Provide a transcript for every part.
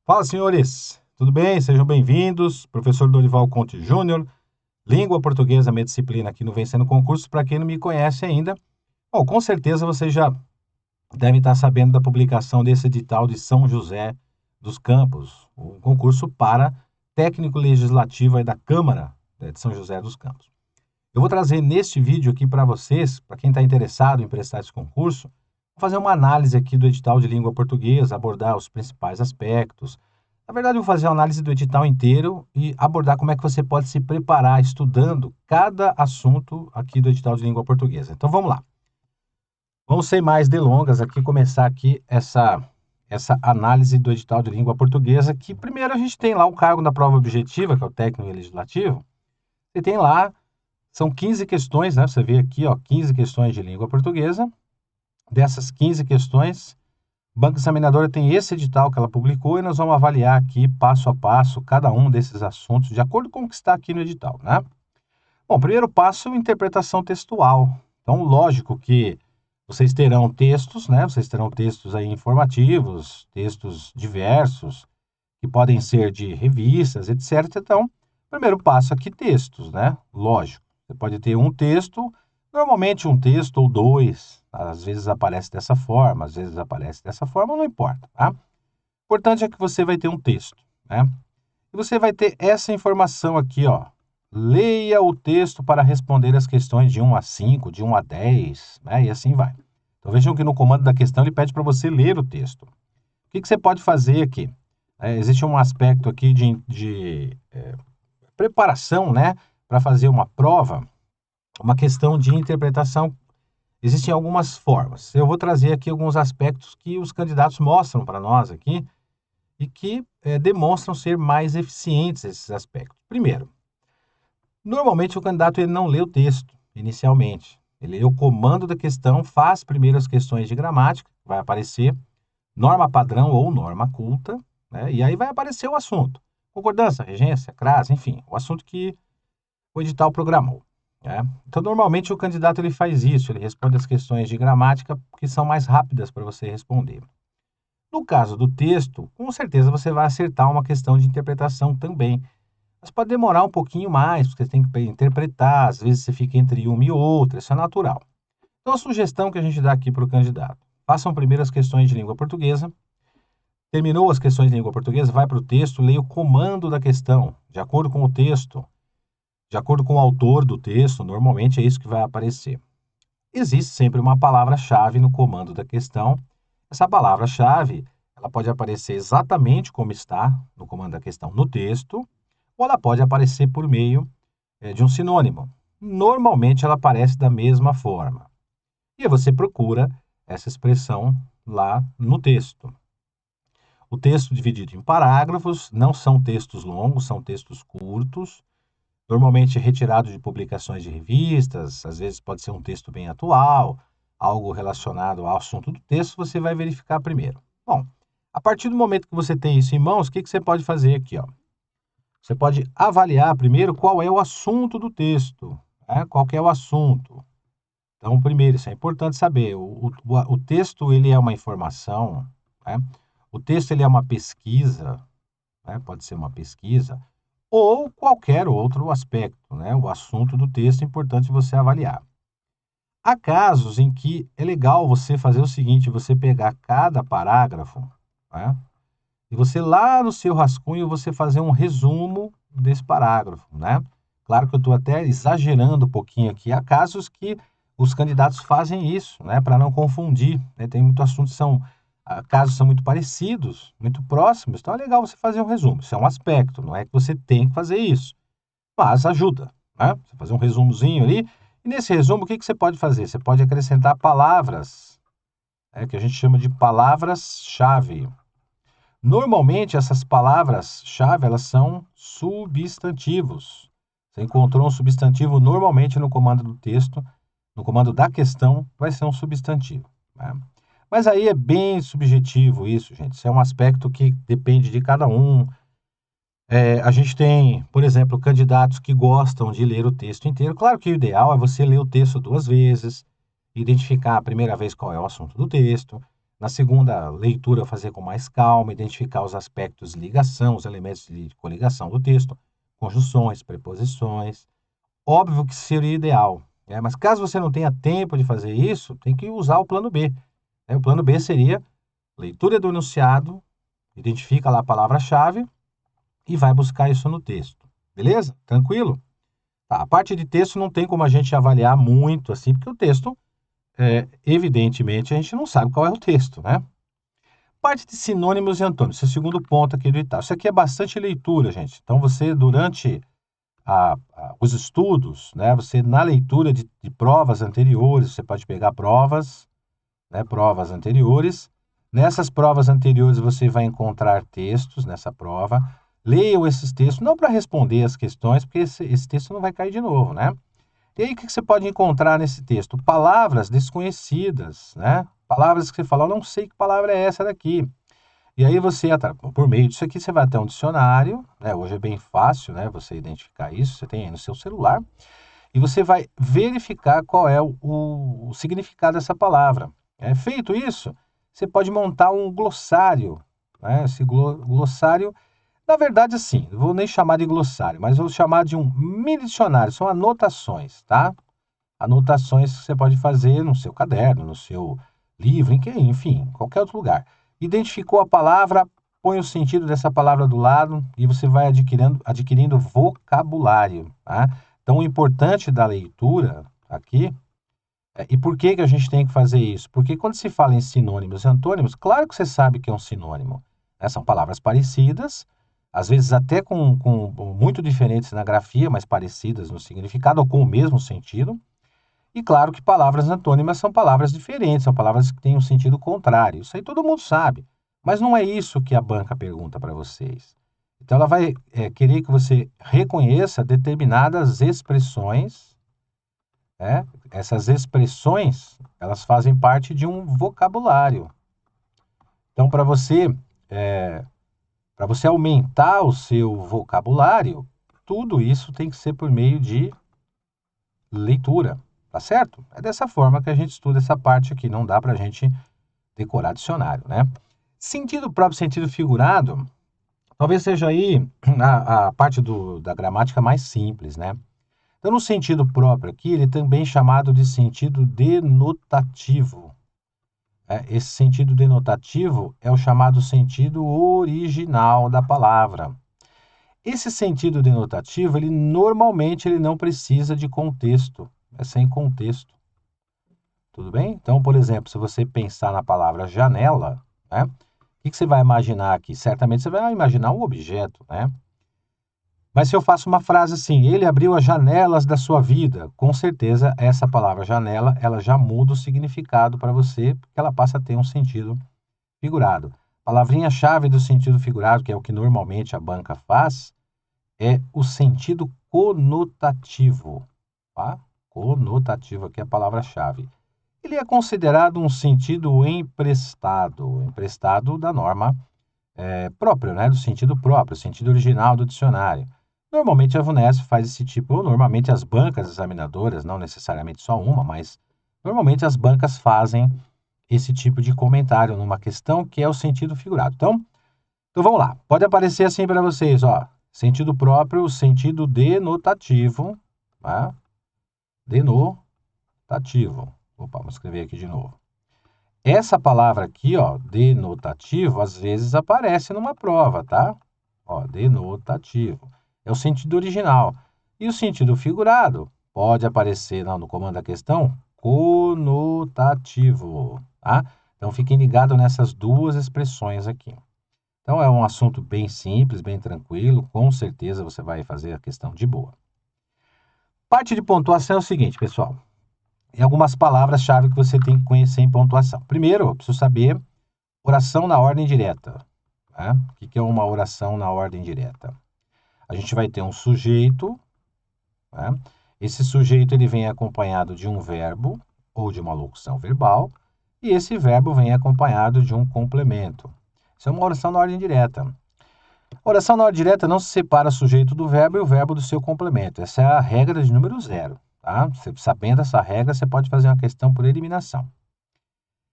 Fala, senhores! Tudo bem? Sejam bem-vindos. Professor Dorival Conte Júnior, Língua Portuguesa, minha disciplina aqui no Vencendo Concursos. Para quem não me conhece ainda, bom, com certeza vocês já devem estar sabendo da publicação desse edital de São José dos Campos, um concurso para técnico legislativo aí da Câmara, né, de São José dos Campos. Eu vou trazer neste vídeo aqui para vocês, para quem está interessado em prestar esse concurso, vou fazer uma análise aqui do edital de língua portuguesa, abordar os principais aspectos. Na verdade, eu vou fazer uma análise do edital inteiro e abordar como é que você pode se preparar estudando cada assunto aqui do edital de língua portuguesa. Então, vamos lá. Vamos sem mais delongas aqui, começar aqui essa análise do edital de língua portuguesa, que primeiro a gente tem lá o cargo da prova objetiva, que é o técnico legislativo, e tem lá, são 15 questões, né? Você vê aqui, ó, 15 questões de língua portuguesa. Dessas 15 questões, o Banco Examinadora tem esse edital que ela publicou e nós vamos avaliar aqui, passo a passo, cada um desses assuntos, de acordo com o que está aqui no edital, né? Bom, primeiro passo, interpretação textual. Então, lógico que vocês terão textos, né? Vocês terão textos aí informativos, textos diversos, que podem ser de revistas, etc. Então, primeiro passo aqui, textos, né? Lógico, você pode ter um texto, normalmente um texto ou dois, às vezes aparece dessa forma, às vezes aparece dessa forma, não importa, tá? O importante é que você vai ter um texto, né? E você vai ter essa informação aqui, ó. Leia o texto para responder as questões de 1 a 5, de 1 a 10, né? E assim vai. Então vejam que no comando da questão ele pede para você ler o texto. O que você pode fazer aqui? Existe um aspecto aqui de preparação, né? Para fazer uma prova, uma questão de interpretação. Existem algumas formas. Eu vou trazer aqui alguns aspectos que os candidatos mostram para nós aqui e que demonstram ser mais eficientes esses aspectos. Primeiro, normalmente o candidato ele não lê o texto inicialmente. Ele lê o comando da questão, faz primeiro as questões de gramática, vai aparecer norma padrão ou norma culta, né? E aí vai aparecer o assunto. Concordância, regência, crase, enfim, o assunto que o edital programou. Então, normalmente o candidato ele faz isso, ele responde as questões de gramática que são mais rápidas para você responder. No caso do texto, com certeza você vai acertar uma questão de interpretação também. Mas pode demorar um pouquinho mais, porque você tem que interpretar, às vezes você fica entre uma e outra, isso é natural. Então, a sugestão que a gente dá aqui para o candidato, façam primeiro as questões de língua portuguesa, terminou as questões de língua portuguesa, vai para o texto, leia o comando da questão, de acordo com o texto, de acordo com o autor do texto, normalmente é isso que vai aparecer. Existe sempre uma palavra-chave no comando da questão. Essa palavra-chave, ela pode aparecer exatamente como está no comando da questão no texto, ou ela pode aparecer por meio de um sinônimo. Normalmente ela aparece da mesma forma. E aí você procura essa expressão lá no texto. O texto dividido em parágrafos, não são textos longos, são textos curtos, normalmente retirado de publicações de revistas, às vezes pode ser um texto bem atual, algo relacionado ao assunto do texto, você vai verificar primeiro. Bom, a partir do momento que você tem isso em mãos, o que você pode fazer aqui, ó? Você pode avaliar primeiro qual é o assunto do texto, né? Qual que é o assunto. Então, primeiro, isso é importante saber, o texto ele é uma informação, né? O texto ele é uma pesquisa, né? Pode ser uma pesquisa, ou qualquer outro aspecto, né? O assunto do texto é importante você avaliar. Há casos em que é legal você fazer o seguinte, você pegar cada parágrafo, né? E você lá no seu rascunho, você fazer um resumo desse parágrafo, né? Claro que eu estou até exagerando um pouquinho aqui. Há casos que os candidatos fazem isso, né? Para não confundir, né? Tem muitos assuntos que são casos são muito parecidos, muito próximos, então é legal você fazer um resumo. Isso é um aspecto, não é que você tem que fazer isso, mas ajuda, né? Você fazer um resumozinho ali, e nesse resumo o que você pode fazer? Você pode acrescentar palavras, que a gente chama de palavras-chave. Normalmente essas palavras-chave, elas são substantivos. Você encontrou um substantivo normalmente no comando do texto, no comando da questão, vai ser um substantivo, né? Mas aí é bem subjetivo isso, gente. Isso é um aspecto que depende de cada um. A gente tem, por exemplo, candidatos que gostam de ler o texto inteiro. Claro que o ideal é você ler o texto 2 vezes, identificar a primeira vez qual é o assunto do texto, Na segunda leitura, fazer com mais calma, identificar os aspectos de ligação, os elementos de coligação do texto, conjunções, preposições. Óbvio que seria ideal, né? Mas caso você não tenha tempo de fazer isso, tem que usar o plano B, né? O plano B seria leitura do enunciado, identifica lá a palavra-chave e vai buscar isso no texto. Beleza? Tranquilo? Tá, a parte de texto não tem como a gente avaliar muito assim, porque o texto, evidentemente, a gente não sabe qual é o texto, né? Parte de sinônimos e antônimos, esse é o segundo ponto aqui do edital. Isso aqui é bastante leitura, gente. Então, você, durante os estudos, né, você, na leitura de provas anteriores, você pode pegar provas, né, provas anteriores. Nessas provas anteriores, você vai encontrar textos nessa prova. Leiam esses textos, não para responder as questões, porque esse texto não vai cair de novo, né? E aí, o que você pode encontrar nesse texto? Palavras desconhecidas, né? Palavras que você fala, eu não sei que palavra é essa daqui. E aí você, por meio disso aqui, você vai até um dicionário, né? Hoje é bem fácil, né? Você identificar isso, você tem aí no seu celular, e você vai verificar qual é o significado dessa palavra. Feito isso, você pode montar um glossário, né? Esse glossário, na verdade, assim, não vou nem chamar de glossário, mas vou chamar de um mini dicionário, são anotações, tá? Anotações que você pode fazer no seu caderno, no seu livro, enfim, qualquer outro lugar. Identificou a palavra, põe o sentido dessa palavra do lado e você vai adquirindo vocabulário, tá? Então, o importante da leitura aqui, e por que a gente tem que fazer isso? Porque quando se fala em sinônimos e antônimos, claro que você sabe que é um sinônimo, né? São palavras parecidas, às vezes até com muito diferentes na grafia, mas parecidas no significado ou com o mesmo sentido. E claro que palavras antônimas são palavras diferentes, são palavras que têm um sentido contrário. Isso aí todo mundo sabe. Mas não é isso que a banca pergunta para vocês. Então ela vai querer que você reconheça determinadas expressões, né? Essas expressões, elas fazem parte de um vocabulário. Então, para você aumentar o seu vocabulário, tudo isso tem que ser por meio de leitura. Tá certo? É dessa forma que a gente estuda essa parte aqui, não dá para a gente decorar dicionário, né? Sentido próprio, sentido figurado, talvez seja aí a parte da gramática mais simples, né? Então, no sentido próprio aqui, ele também é chamado de sentido denotativo. Esse sentido denotativo é o chamado sentido original da palavra. Esse sentido denotativo, normalmente ele não precisa de contexto, é sem contexto. Tudo bem? Então, por exemplo, se você pensar na palavra janela, né? O que você vai imaginar aqui? Certamente você vai imaginar um objeto, né? Mas se eu faço uma frase assim, ele abriu as janelas da sua vida, com certeza essa palavra janela, ela já muda o significado para você, porque ela passa a ter um sentido figurado. Palavrinha-chave do sentido figurado, que é o que normalmente a banca faz, é o sentido conotativo, tá? Conotativo aqui é a palavra-chave. Ele é considerado um sentido emprestado da norma própria, né? Do sentido próprio, sentido original do dicionário. Normalmente a VUNESP faz esse tipo, ou normalmente as bancas examinadoras, não necessariamente só uma, mas normalmente as bancas fazem esse tipo de comentário numa questão que é o sentido figurado. Então vamos lá, pode aparecer assim para vocês, ó, sentido próprio, sentido denotativo, tá? Denotativo. Opa, vamos escrever aqui de novo. Essa palavra aqui, ó, denotativo, às vezes aparece numa prova, tá? Ó, denotativo. É o sentido original. E o sentido figurado pode aparecer no comando da questão conotativo, tá? Então fiquem ligados nessas duas expressões aqui. Então é um assunto bem simples, bem tranquilo, com certeza você vai fazer a questão de boa. Parte de pontuação é o seguinte, pessoal. E algumas palavras-chave que você tem que conhecer em pontuação. Primeiro, eu preciso saber oração na ordem direta. Né? O que é uma oração na ordem direta? A gente vai ter um sujeito. Né? Esse sujeito ele vem acompanhado de um verbo ou de uma locução verbal. E esse verbo vem acompanhado de um complemento. Isso é uma oração na ordem direta. A oração na ordem direta não se separa o sujeito do verbo e o verbo do seu complemento. Essa é a regra de número 0. Tá? Sabendo essa regra, você pode fazer uma questão por eliminação.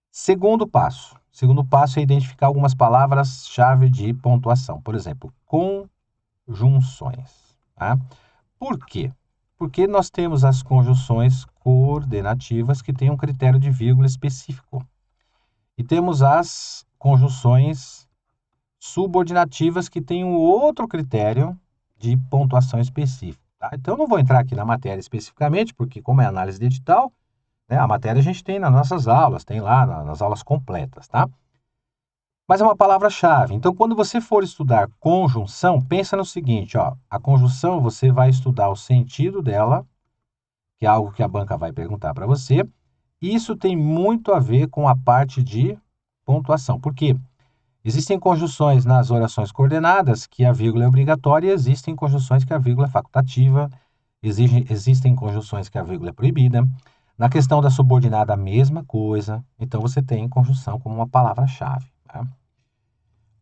Segundo passo. segundo passo é identificar algumas palavras-chave de pontuação. Por exemplo, conjunções. Tá? Por quê? Porque nós temos as conjunções coordenativas que têm um critério de vírgula específico. E temos as conjunções subordinativas que têm um outro critério de pontuação específico. Tá? Então, eu não vou entrar aqui na matéria especificamente, porque como é análise de edital, né, a matéria a gente tem nas nossas aulas, tem lá nas aulas completas, tá? Mas é uma palavra-chave. Então, quando você for estudar conjunção, pensa no seguinte, ó, a conjunção você vai estudar o sentido dela, que é algo que a banca vai perguntar para você. Isso tem muito a ver com a parte de pontuação. Por quê? Existem conjunções nas orações coordenadas que a vírgula é obrigatória, e existem conjunções que a vírgula é facultativa, existem conjunções que a vírgula é proibida. Na questão da subordinada, a mesma coisa. Então, você tem conjunção como uma palavra-chave. Tá?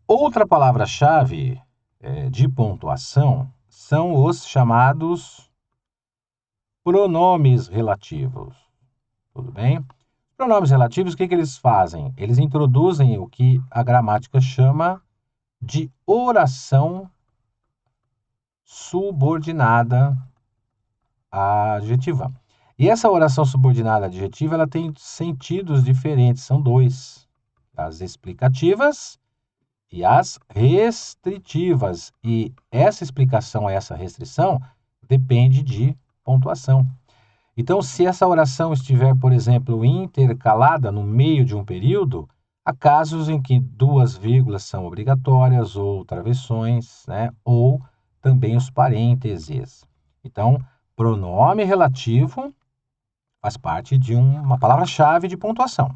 Outra palavra-chave de pontuação são os chamados pronomes relativos. Tudo bem? Pronomes relativos, o que eles fazem? Eles introduzem o que a gramática chama de oração subordinada adjetiva. E essa oração subordinada adjetiva, ela tem sentidos diferentes, são dois. As explicativas e as restritivas. E essa explicação, essa restrição, depende de pontuação. Então, se essa oração estiver, por exemplo, intercalada no meio de um período, há casos em que duas vírgulas são obrigatórias, ou travessões, né? Ou também os parênteses. Então, pronome relativo faz parte de uma palavra-chave de pontuação.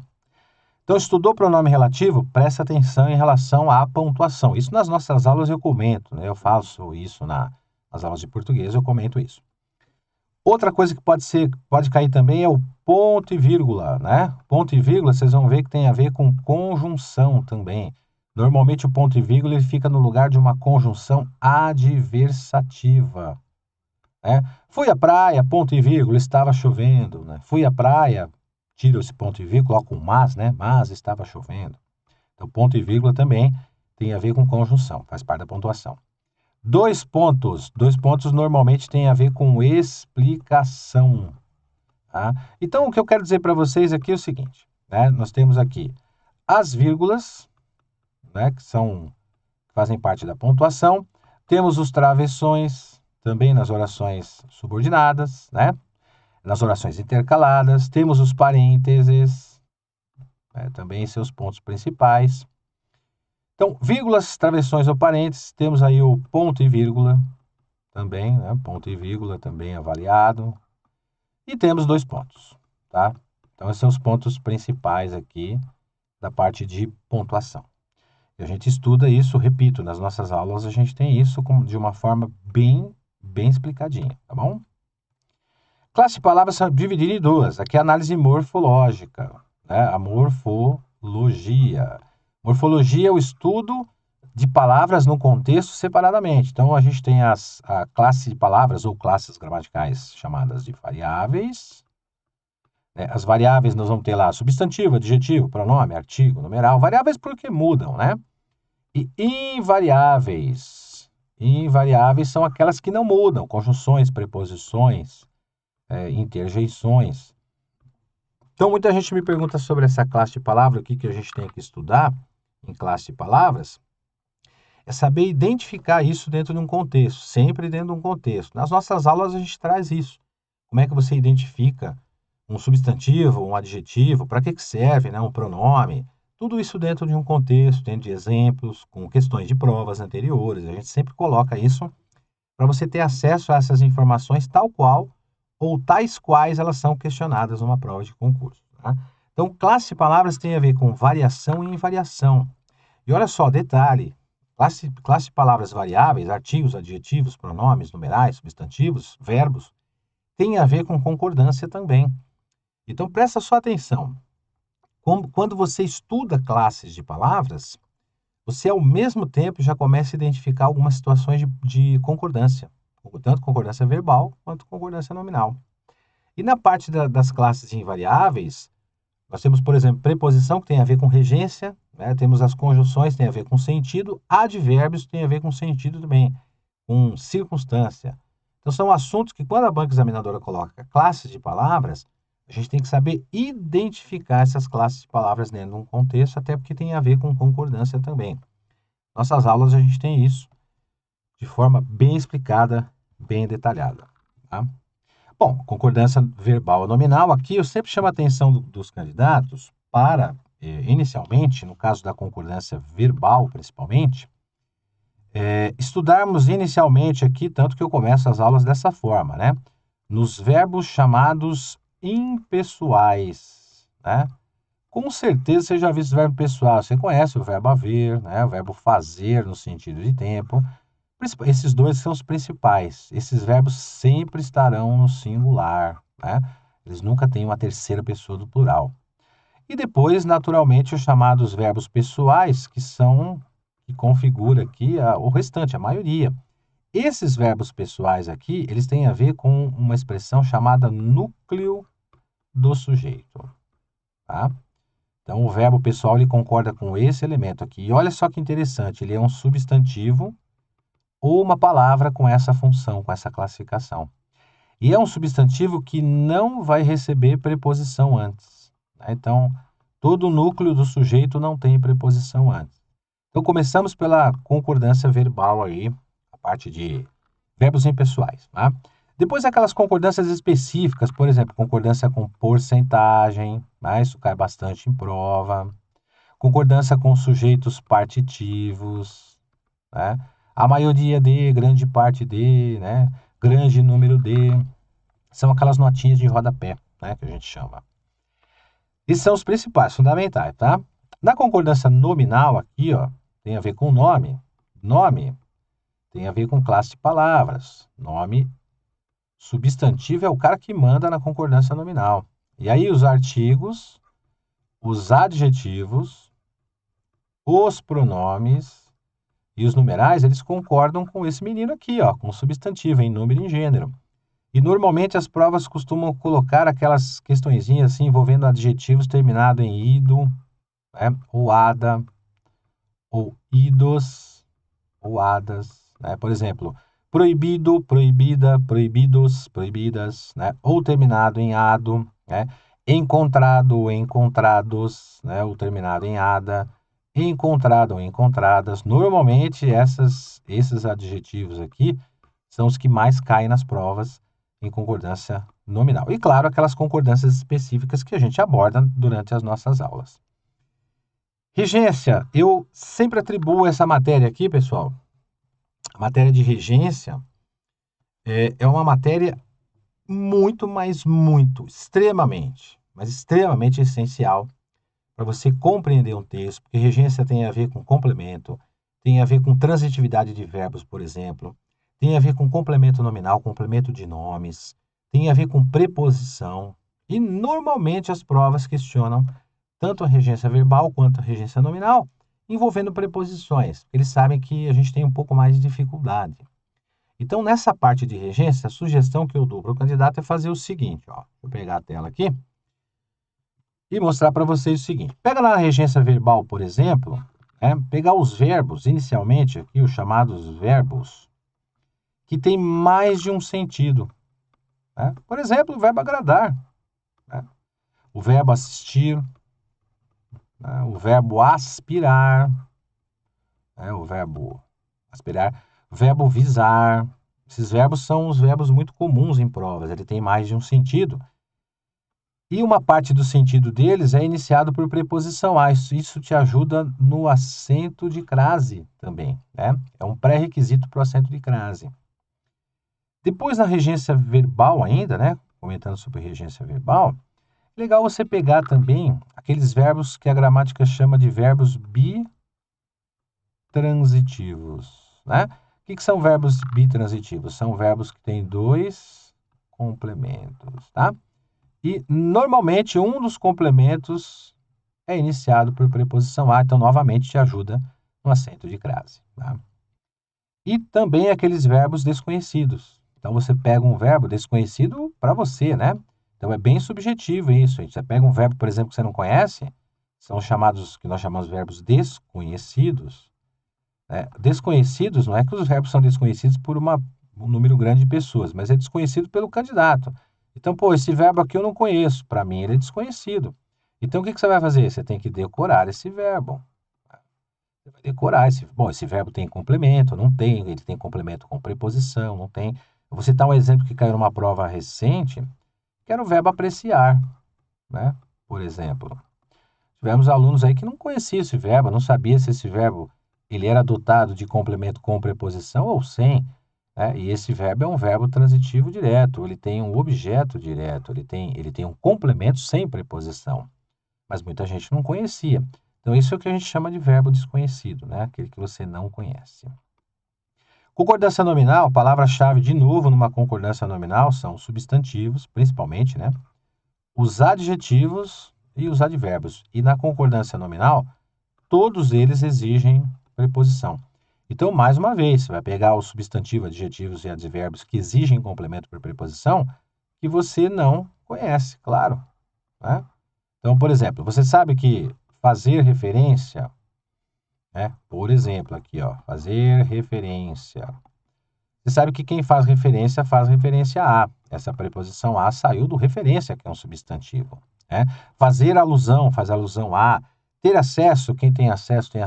Então, estudou pronome relativo? Presta atenção em relação à pontuação. Isso nas nossas aulas eu comento, né? Eu faço isso nas aulas de português, eu comento isso. Outra coisa que pode cair também é o ponto e vírgula, né? Ponto e vírgula, vocês vão ver que tem a ver com conjunção também. Normalmente o ponto e vírgula ele fica no lugar de uma conjunção adversativa. Né? Fui à praia, ponto e vírgula, estava chovendo. Né? Fui à praia, tiro esse ponto e vírgula, coloco um mas, né? Mas estava chovendo. Então, ponto e vírgula também tem a ver com conjunção, faz parte da pontuação. Dois pontos normalmente tem a ver com explicação. Tá? Então, o que eu quero dizer para vocês aqui é o seguinte, né? Nós temos aqui as vírgulas, né, que fazem parte da pontuação. Temos os travessões, também nas orações subordinadas, né? Nas orações intercaladas. Temos os parênteses, né, também seus pontos principais. Então, vírgulas, travessões ou parênteses, temos aí o ponto e vírgula também, né? Ponto e vírgula também avaliado. E temos dois pontos, tá? Então, esses são os pontos principais aqui da parte de pontuação. E a gente estuda isso, repito, nas nossas aulas a gente tem isso de uma forma bem explicadinha, tá bom? Classe de palavras são divididas em duas. Aqui é a análise morfológica, né? A morfologia. Morfologia é o estudo de palavras no contexto separadamente. Então, a gente tem a classe de palavras ou classes gramaticais chamadas de variáveis. Né? As variáveis nós vamos ter lá substantivo, adjetivo, pronome, artigo, numeral. Variáveis porque mudam, né? E invariáveis. Invariáveis são aquelas que não mudam. Conjunções, preposições, interjeições. Então, muita gente me pergunta sobre essa classe de palavras, o que a gente tem que estudar em classe de palavras, é saber identificar isso dentro de um contexto, sempre dentro de um contexto. Nas nossas aulas a gente traz isso. Como é que você identifica um substantivo, um adjetivo, para que serve, né? Um pronome, tudo isso dentro de um contexto, dentro de exemplos, com questões de provas anteriores. A gente sempre coloca isso para você ter acesso a essas informações tal qual ou tais quais elas são questionadas numa prova de concurso. Tá? Então, classe de palavras tem a ver com variação e invariação. E olha só, detalhe, classe de palavras variáveis, artigos, adjetivos, pronomes, numerais, substantivos, verbos, tem a ver com concordância também. Então, presta só atenção. Quando você estuda classes de palavras, você ao mesmo tempo já começa a identificar algumas situações de concordância, tanto concordância verbal quanto concordância nominal. E na parte das classes invariáveis, Nós temos, por exemplo, preposição, que tem a ver com regência, né? Temos as conjunções, que tem a ver com sentido, advérbios, que tem a ver com sentido também, com circunstância. Então, são assuntos que, quando a banca examinadora coloca classes de palavras, a gente tem que saber identificar essas classes de palavras dentro de um contexto, até porque tem a ver com concordância também. Nossas aulas a gente tem isso de forma bem explicada, bem detalhada. Tá? Bom, concordância verbal ou nominal, aqui eu sempre chamo a atenção dos candidatos para, inicialmente, no caso da concordância verbal principalmente, estudarmos inicialmente aqui, tanto que eu começo as aulas dessa forma, né? Nos verbos chamados impessoais, né? Com certeza você já viu esse verbo pessoal, você conhece o verbo haver, né? O verbo fazer no sentido de tempo. Esses dois são os principais. Esses verbos sempre estarão no singular, né? Eles nunca têm uma terceira pessoa do plural. E depois, naturalmente, os chamados verbos pessoais, que configura aqui o restante, a maioria. Esses verbos pessoais aqui, eles têm a ver com uma expressão chamada núcleo do sujeito, tá? Então, o verbo pessoal, ele concorda com esse elemento aqui. E olha só que interessante, ele é um substantivo ou uma palavra com essa função, com essa classificação. E é um substantivo que não vai receber preposição antes, né? Então, todo o núcleo do sujeito não tem preposição antes. Então, começamos pela concordância verbal aí, a parte de verbos impessoais, tá? Depois, aquelas concordâncias específicas, por exemplo, concordância com porcentagem, né? Isso cai bastante em prova. Concordância com sujeitos partitivos, né? A maioria de, grande parte de, né? Grande número de. São aquelas notinhas de rodapé, né? Que a gente chama. Esses são os principais, fundamentais, tá? Na concordância nominal aqui, ó, tem a ver com nome. Nome tem a ver com classe de palavras. Nome substantivo é o cara que manda na concordância nominal. E aí os artigos, os adjetivos, os pronomes e os numerais, eles concordam com esse menino aqui, ó, com o substantivo, em número e em gênero. E normalmente as provas costumam colocar aquelas questõezinhas assim, envolvendo adjetivos terminados em ido, né, ou ada, ou idos, ou adas, né? Por exemplo, proibido, proibida, proibidos, proibidas, né? Ou terminado em ado, né? Encontrado, encontrados, né? Ou terminado em ada, encontrado ou encontradas. Normalmente esses adjetivos aqui são os que mais caem nas provas em concordância nominal. E claro, aquelas concordâncias específicas que a gente aborda durante as nossas aulas. Regência, eu sempre atribuo essa matéria aqui, pessoal. A matéria de regência é uma matéria muito, mas muito, extremamente, mas extremamente essencial para você compreender um texto, porque regência tem a ver com complemento, tem a ver com transitividade de verbos, por exemplo, tem a ver com complemento nominal, complemento de nomes, tem a ver com preposição, e normalmente as provas questionam tanto a regência verbal quanto a regência nominal, envolvendo preposições. Eles sabem que a gente tem um pouco mais de dificuldade. Então, nessa parte de regência, a sugestão que eu dou para o candidato é fazer o seguinte, ó. Vou pegar a tela aqui e mostrar para vocês o seguinte. Pega lá na regência verbal, por exemplo, pegar os verbos, inicialmente aqui, os chamados verbos, que tem mais de um sentido. Né? Por exemplo, o verbo agradar, né? O verbo assistir, né? O verbo aspirar, né? O verbo aspirar, o verbo visar. Esses verbos são os verbos muito comuns em provas, ele tem mais de um sentido. E uma parte do sentido deles é iniciado por preposição a. Isso te ajuda no acento de crase também, né? É um pré-requisito para o acento de crase. Depois, na regência verbal ainda, né? Comentando sobre regência verbal, é legal você pegar também aqueles verbos que a gramática chama de verbos bitransitivos, né? O que são verbos bitransitivos? São verbos que têm dois complementos, tá? E, normalmente, um dos complementos é iniciado por preposição a, então, novamente, te ajuda no acento de crase. Tá? E também aqueles verbos desconhecidos. Então, você pega um verbo desconhecido para você, né? Então é bem subjetivo isso. Você pega um verbo, por exemplo, que você não conhece, são chamados, que nós chamamos de verbos desconhecidos. Né? Desconhecidos, não é que os verbos são desconhecidos por um número grande de pessoas, mas é desconhecido pelo candidato. Então, esse verbo aqui eu não conheço, para mim ele é desconhecido. Então, o que você vai fazer? Você tem que decorar esse verbo. Você vai decorar esse verbo tem complemento, não tem, ele tem complemento com preposição, não tem. Eu vou citar um exemplo que caiu numa prova recente, que era o verbo apreciar, né? Por exemplo, tivemos alunos aí que não conheciam esse verbo, não sabia se esse verbo ele era dotado de complemento com preposição ou sem, né? E esse verbo é um verbo transitivo direto, ele tem um objeto direto, ele tem um complemento sem preposição, mas muita gente não conhecia. Então, isso é o que a gente chama de verbo desconhecido, né? Aquele que você não conhece. Concordância nominal, palavra-chave de novo numa concordância nominal são os substantivos, principalmente, né? Os adjetivos e os advérbios. E na concordância nominal, todos eles exigem preposição. Então, mais uma vez, você vai pegar os substantivos, adjetivos e advérbios que exigem complemento por preposição que você não conhece, claro, né? Então, por exemplo, você sabe que fazer referência, né? Por exemplo, aqui, ó, fazer referência. Você sabe que quem faz referência a. Essa preposição a saiu do referência, que é um substantivo, né? Fazer alusão, faz alusão a. Ter acesso, quem tem acesso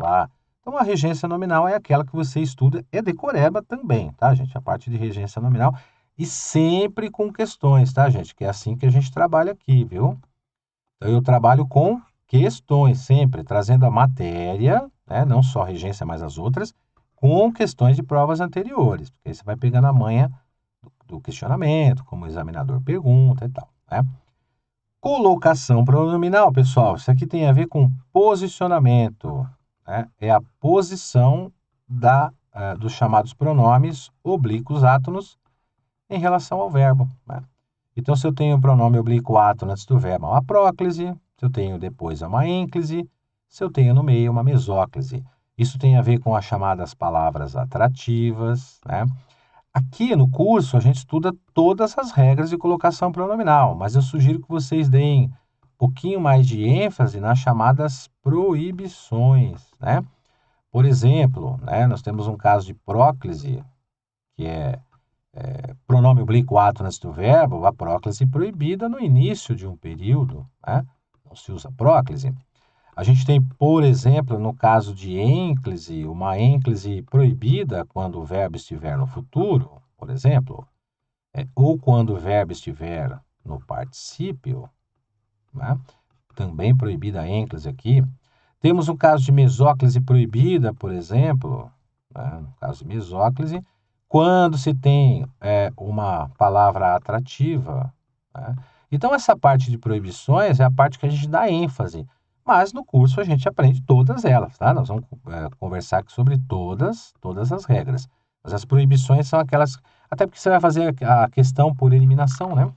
a. Então, a regência nominal é aquela que você estuda, é decoreba também, tá, gente? A parte de regência nominal. E sempre com questões, tá, gente? Que é assim que a gente trabalha aqui, viu? Então, eu trabalho com questões, sempre trazendo a matéria, né? Não só a regência, mas as outras, com questões de provas anteriores, porque aí você vai pegando a manha do questionamento, como o examinador pergunta e tal, né? Colocação pronominal, pessoal, isso aqui tem a ver com posicionamento, né? É a posição dos chamados pronomes oblíquos átonos em relação ao verbo, né? Então, se eu tenho o pronome oblíquo átono antes do verbo, é uma próclise. Se eu tenho depois, é uma ênclise. Se eu tenho no meio, uma mesóclise. Isso tem a ver com as chamadas palavras atrativas, né? Aqui no curso, a gente estuda todas as regras de colocação pronominal, mas eu sugiro que vocês deem um pouquinho mais de ênfase nas chamadas proibições, né? Por exemplo, né, nós temos um caso de próclise, que é pronome oblíquo átono antes do verbo, a próclise proibida no início de um período, né? Não se usa próclise. A gente tem, por exemplo, no caso de ênclise, uma ênclise proibida quando o verbo estiver no futuro, por exemplo, ou quando o verbo estiver no particípio, né? Também proibida a ênclise aqui. Temos o caso de mesóclise proibida, por exemplo, né? No caso de mesóclise, quando se tem uma palavra atrativa, né? Então, essa parte de proibições é a parte que a gente dá ênfase, mas no curso a gente aprende todas elas, tá? Nós vamos conversar aqui sobre todas as regras. Mas as proibições são aquelas, até porque você vai fazer a questão por eliminação, né?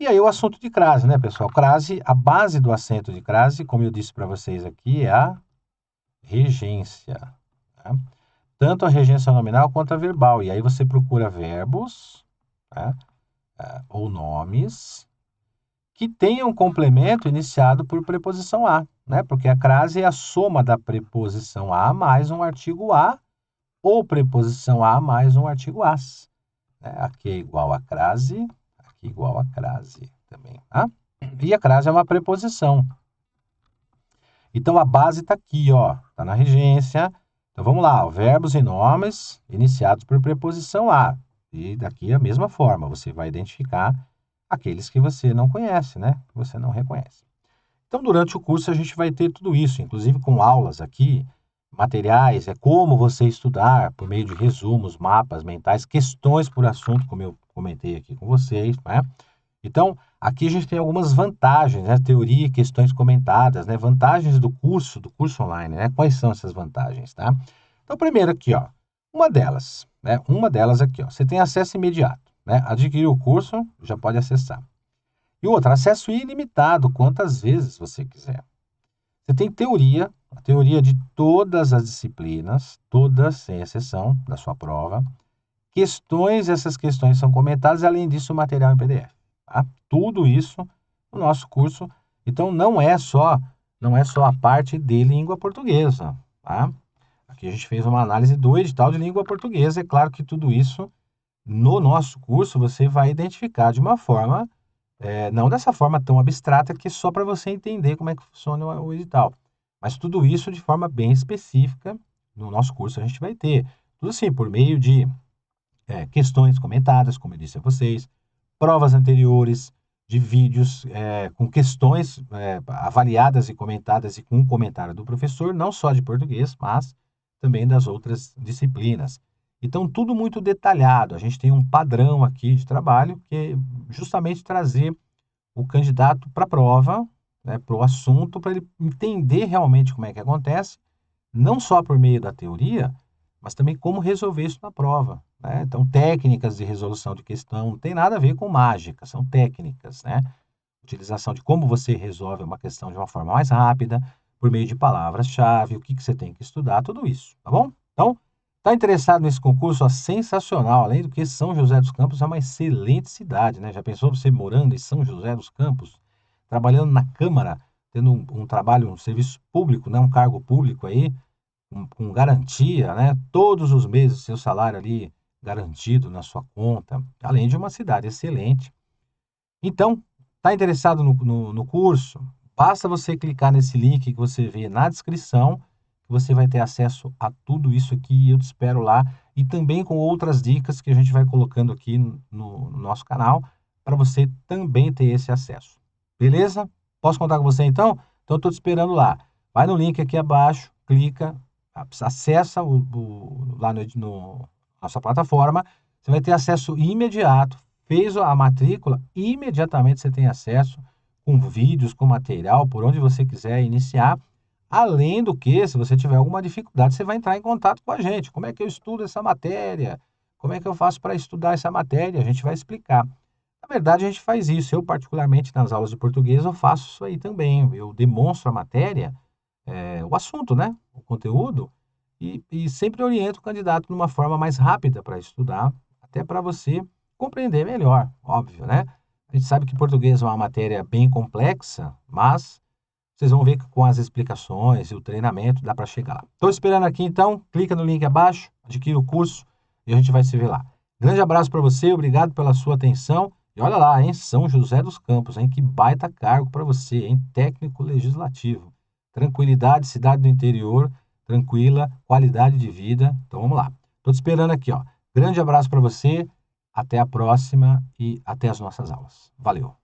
E aí o assunto de crase, né, pessoal? Crase, a base do acento de crase, como eu disse para vocês aqui, é a regência, tá? Tanto a regência nominal quanto a verbal. E aí você procura verbos, né, ou nomes que tenham complemento iniciado por preposição a, né? Porque a crase é a soma da preposição a mais um artigo a ou preposição a mais um artigo as, né? Aqui é igual a crase, aqui é igual a crase também, tá? E a crase é uma preposição. Então a base está aqui, ó, está na regência. Então vamos lá, ó, verbos e nomes iniciados por preposição a. E daqui a mesma forma, você vai identificar aqueles que você não conhece, né? Que você não reconhece. Então, durante o curso, a gente vai ter tudo isso, inclusive com aulas aqui, materiais, como você estudar por meio de resumos, mapas mentais, questões por assunto, como eu comentei aqui com vocês, né? Então, aqui a gente tem algumas vantagens, né? Teoria e questões comentadas, né? Vantagens do curso online, né? Quais são essas vantagens, tá? Então, primeiro aqui, ó, uma delas, né? Uma delas aqui, ó, você tem acesso imediato, né? Adquiriu o curso, já pode acessar. E outra, acesso ilimitado, quantas vezes você quiser. Você tem teoria, a teoria de todas as disciplinas, todas, sem exceção, da sua prova. Questões, essas questões são comentadas, além disso, o material em PDF. tá? Tudo isso no nosso curso. Então não é só a parte de língua portuguesa, tá? Aqui a gente fez uma análise do edital de língua portuguesa. É claro que tudo isso no nosso curso você vai identificar de uma forma, não dessa forma tão abstrata que é só para você entender como é que funciona o edital, mas tudo isso de forma bem específica no nosso curso a gente vai ter. Tudo assim, por meio de questões comentadas, como eu disse a vocês, provas anteriores, de vídeos com questões avaliadas e comentadas e com um comentário do professor, não só de português, mas também das outras disciplinas. Então, tudo muito detalhado. A gente tem um padrão aqui de trabalho que é justamente trazer o candidato para a prova, né, para o assunto, para ele entender realmente como é que acontece, não só por meio da teoria, mas também como resolver isso na prova, né? Então, técnicas de resolução de questão não tem nada a ver com mágica, são técnicas, né? Utilização de como você resolve uma questão de uma forma mais rápida, por meio de palavras-chave, o que você tem que estudar, tudo isso, tá bom? Então, está interessado nesse concurso? Ó, sensacional, além do que São José dos Campos é uma excelente cidade, né? Já pensou você morando em São José dos Campos, trabalhando na Câmara, tendo um trabalho, um serviço público, né? Um cargo público aí, com garantia, né? Todos os meses seu salário ali garantido na sua conta, além de uma cidade excelente. Então, está interessado no curso? Basta você clicar nesse link que você vê na descrição, que você vai ter acesso a tudo isso aqui e eu te espero lá. E também com outras dicas que a gente vai colocando aqui no nosso canal, para você também ter esse acesso. Beleza? Posso contar com você então? Então, eu estou te esperando lá. Vai no link aqui abaixo, clica, acessa lá no nossa plataforma, você vai ter acesso imediato. Fez a matrícula, imediatamente você tem acesso com vídeos, com material, por onde você quiser iniciar. Além do que, se você tiver alguma dificuldade, você vai entrar em contato com a gente. Como é que eu estudo essa matéria? Como é que eu faço para estudar essa matéria? A gente vai explicar. Na verdade, a gente faz isso. Eu, particularmente, nas aulas de português, eu faço isso aí também. Eu demonstro a matéria, o assunto, né? O conteúdo, e sempre oriento o candidato de uma forma mais rápida para estudar, até para você compreender melhor, óbvio, né? A gente sabe que português é uma matéria bem complexa, mas vocês vão ver que com as explicações e o treinamento dá para chegar lá. Estou esperando aqui então, clica no link abaixo, adquira o curso e a gente vai se ver lá. Grande abraço para você, obrigado pela sua atenção. E olha lá, hein? São José dos Campos, hein? Que baita cargo para você, hein? Técnico legislativo. Tranquilidade, cidade do interior, tranquila, qualidade de vida. Então vamos lá. Estou te esperando aqui, ó. Grande abraço para você, até a próxima e até as nossas aulas. Valeu!